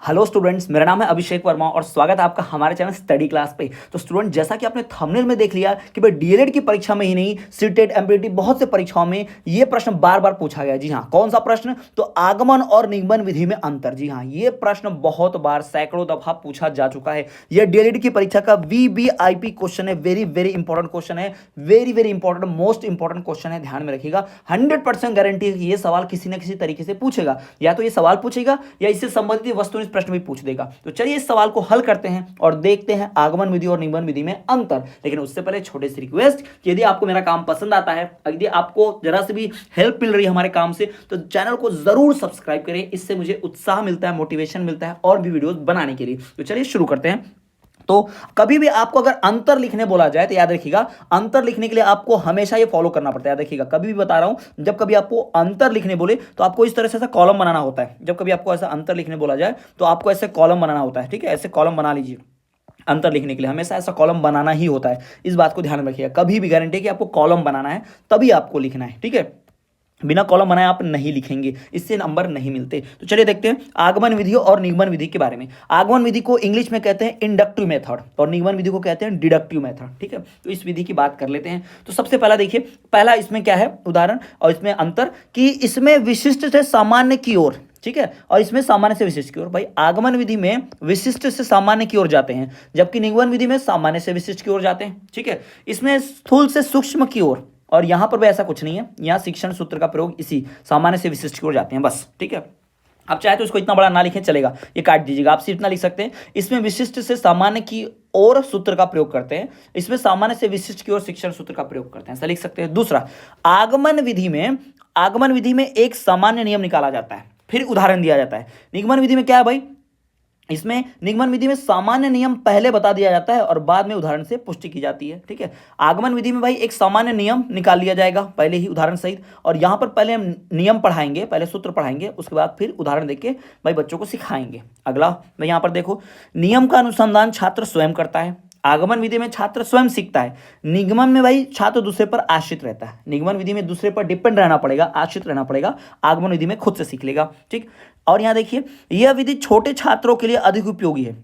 Hello students, मेरा नाम है अभिषेक वर्मा और स्वागत है आपका हमारे चैनल स्टडी क्लास पे। तो स्टूडेंट, जैसा कि आपने थंबनेल में देख लिया कि भाई डीएलएड की परीक्षा में ही नहीं, सीटेट एमपीटी बहुत से परीक्षाओं में ये प्रश्न बार बार पूछा गया। जी हाँ, कौन सा प्रश्न? तो आगमन और निगमन विधि में अंतर। जी हाँ, ये प्रश्न बहुत बार सैकड़ों दफा पूछा जा चुका है। यह डीएलएड की परीक्षा का वीवीआईपी क्वेश्चन है। वेरी वेरी इंपॉर्टेंट क्वेश्चन है, very very important, most important question है। ध्यान में रखिएगा, 100% गारंटी है कि ये सवाल किसी न किसी तरीके से पूछेगा। या तो ये सवाल पूछेगा या इससे संबंधित वस्तुनिष्ठ प्रश्न भी पूछ देगा। तो चलिए इस सवाल को हल करते हैं और देखते हैं आगमन विधि और निगमन विधि में अंतर। लेकिन उससे पहले छोटे से रिक्वेस्ट कि यदि आपको मेरा काम पसंद आता है, यदि आपको जरा से भी हेल्प मिल रही है हमारे काम से, तो चैनल को जरूर सब्सक्राइब करें। इससे मुझे उत्साह मिलता है, मोटिवेशन मिलता है और भी वीडियोस बनाने के लिए। तो चलिए शुरू करते हैं। तो कभी भी आपको अगर अंतर लिखने बोला जाए तो याद रखिएगा, अंतर लिखने के लिए आपको हमेशा ये फॉलो करना पड़ता है। याद रखिएगा, कभी भी बता रहा हूं, जब कभी आपको अंतर लिखने बोले तो आपको इस तरह से ऐसा कॉलम बनाना होता है। जब कभी आपको ऐसा अंतर लिखने बोला जाए तो आपको ऐसे कॉलम बनाना होता है। ठीक है, ऐसे कॉलम बना लीजिए। अंतर लिखने के लिए हमेशा ऐसा कॉलम बनाना ही होता है। इस बात को ध्यान में रखिएगा, कभी भी गारंटी है कि आपको कॉलम बनाना है तभी आपको लिखना है। ठीक है, बिना कॉलम बनाए आप नहीं लिखेंगे, इससे नंबर नहीं मिलते। तो चलिए देखते हैं आगमन विधि और निगमन विधि के बारे में। आगमन विधि को इंग्लिश में कहते हैं इंडक्टिव मेथड और निगमन विधि को कहते हैं डिडक्टिव मेथड। ठीक है, तो इस विधि की बात कर लेते हैं। तो सबसे पहला देखिए, पहला इसमें क्या है उदाहरण और इसमें अंतर कि इसमें विशिष्ट से सामान्य की ओर, ठीक है, और इसमें सामान्य से विशिष्ट की ओर। भाई आगमन विधि में विशिष्ट से सामान्य की ओर जाते हैं, जबकि निगमन विधि में सामान्य से विशिष्ट की ओर जाते हैं। ठीक है, इसमें स्थूल से सूक्ष्म की ओर, और यहां पर भी ऐसा कुछ नहीं है। यहां शिक्षण सूत्र का प्रयोग इसी सामान्य से विशिष्ट की ओर जाते हैं बस। ठीक है, आप चाहे तो इसको इतना बड़ा ना लिखें, चलेगा, ये काट दीजिएगा, आप सिर्फ इतना लिख सकते हैं। इसमें विशिष्ट से सामान्य की ओर सूत्र का प्रयोग करते हैं, इसमें सामान्य से विशिष्ट की ओर शिक्षण सूत्र का प्रयोग करते हैं, ऐसा लिख सकते हैं। दूसरा, आगमन विधि में एक सामान्य नियम निकाला जाता है, फिर उदाहरण दिया जाता है। निगमन विधि में क्या है भाई, इसमें निगमन विधि में सामान्य नियम पहले बता दिया जाता है और बाद में उदाहरण से पुष्टि की जाती है। ठीक है, आगमन विधि में भाई एक सामान्य नियम निकाल लिया जाएगा पहले ही उदाहरण सहित, और यहां पर पहले हम नियम पढ़ाएंगे, पहले सूत्र पढ़ाएंगे, उसके बाद फिर उदाहरण देके भाई बच्चों को सिखाएंगे। अगला भाई यहां पर देखो, नियम का अनुसंधान छात्र स्वयं करता है। आगमन विधि में छात्र स्वयं सीखता है। निगमन में भाई छात्र दूसरे पर आश्रित रहता है। निगमन विधि में दूसरे पर डिपेंड रहना पड़ेगा, आश्रित रहना पड़ेगा। आगमन विधि में खुद से सीख लेगा। ठीक, और यहां देखिए, यह विधि छोटे छात्रों के लिए अधिक उपयोगी है।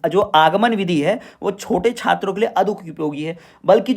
जो आगमन विधि है वो छोटे छात्रों के लिए अधिक उपयोगी है, बल्कि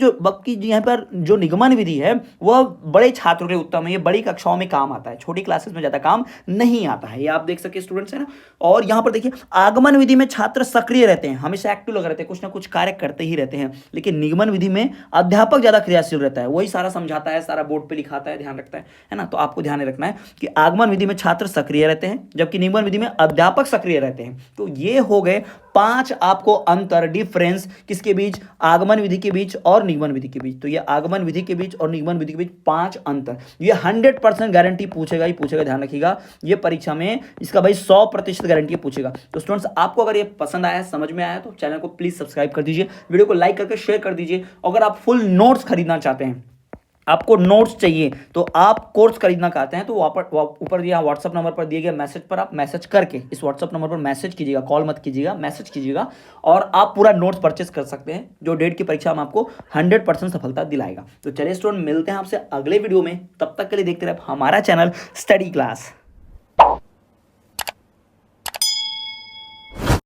यहाँ पर जो निगमन विधि है वह बड़े छात्रों के लिए उत्तम है। ये बड़ी कक्षाओं में काम आता है, छोटी क्लासेस में ज़्यादा काम नहीं आता है। ये आप देख सकते स्टूडेंट्स है ना। और यहाँ पर देखिए, आगमन विधि में छात्र सक्रिय रहते हैं, हमेशा एक्टिव लगे रहते हैं, कुछ ना कुछ कार्य करते ही रहते हैं। लेकिन निगमन विधि में अध्यापक ज़्यादा क्रियाशील रहता है, वही सारा समझाता है, सारा बोर्ड पर लिखाता है, ध्यान रखता है ना। तो आपको ध्यान रखना है कि आगमन विधि में छात्र सक्रिय रहते हैं, जबकि निगमन विधि में अध्यापक सक्रिय रहते हैं। तो ये हो गए 5 आपको अंतर, डिफरेंस किसके बीच, आगमन विधि के बीच और निगमन विधि के बीच। तो ये आगमन विधि के बीच और निगमन विधि के बीच 5 अंतर, ये 100% गारंटी पूछेगा ही पूछेगा। ध्यान रखिएगा, ये परीक्षा में इसका भाई 100% गारंटी पूछेगा। तो स्टूडेंट्स, आपको अगर ये पसंद आया, समझ में आया, तो चैनल को प्लीज सब्सक्राइब कर दीजिए, वीडियो को लाइक करके शेयर कर दीजिए। अगर आप फुल नोट्स खरीदना चाहते हैं, आपको नोट्स चाहिए, तो आप कोर्स खरीदना चाहते हैं, तो ऊपर दिया व्हाट्सअप नंबर पर दिए गए मैसेज पर आप मैसेज करके, इस व्हाट्सअप नंबर पर मैसेज कीजिएगा, कॉल मत कीजिएगा, मैसेज कीजिएगा, और आप पूरा नोट्स परचेस कर सकते हैं, जो डेट की परीक्षा में आपको 100% सफलता दिलाएगा। तो चलिए स्टूडेंट, मिलते हैं आपसे अगले वीडियो में, तब तक के लिए देखते रहे हमारा चैनल स्टडी क्लास।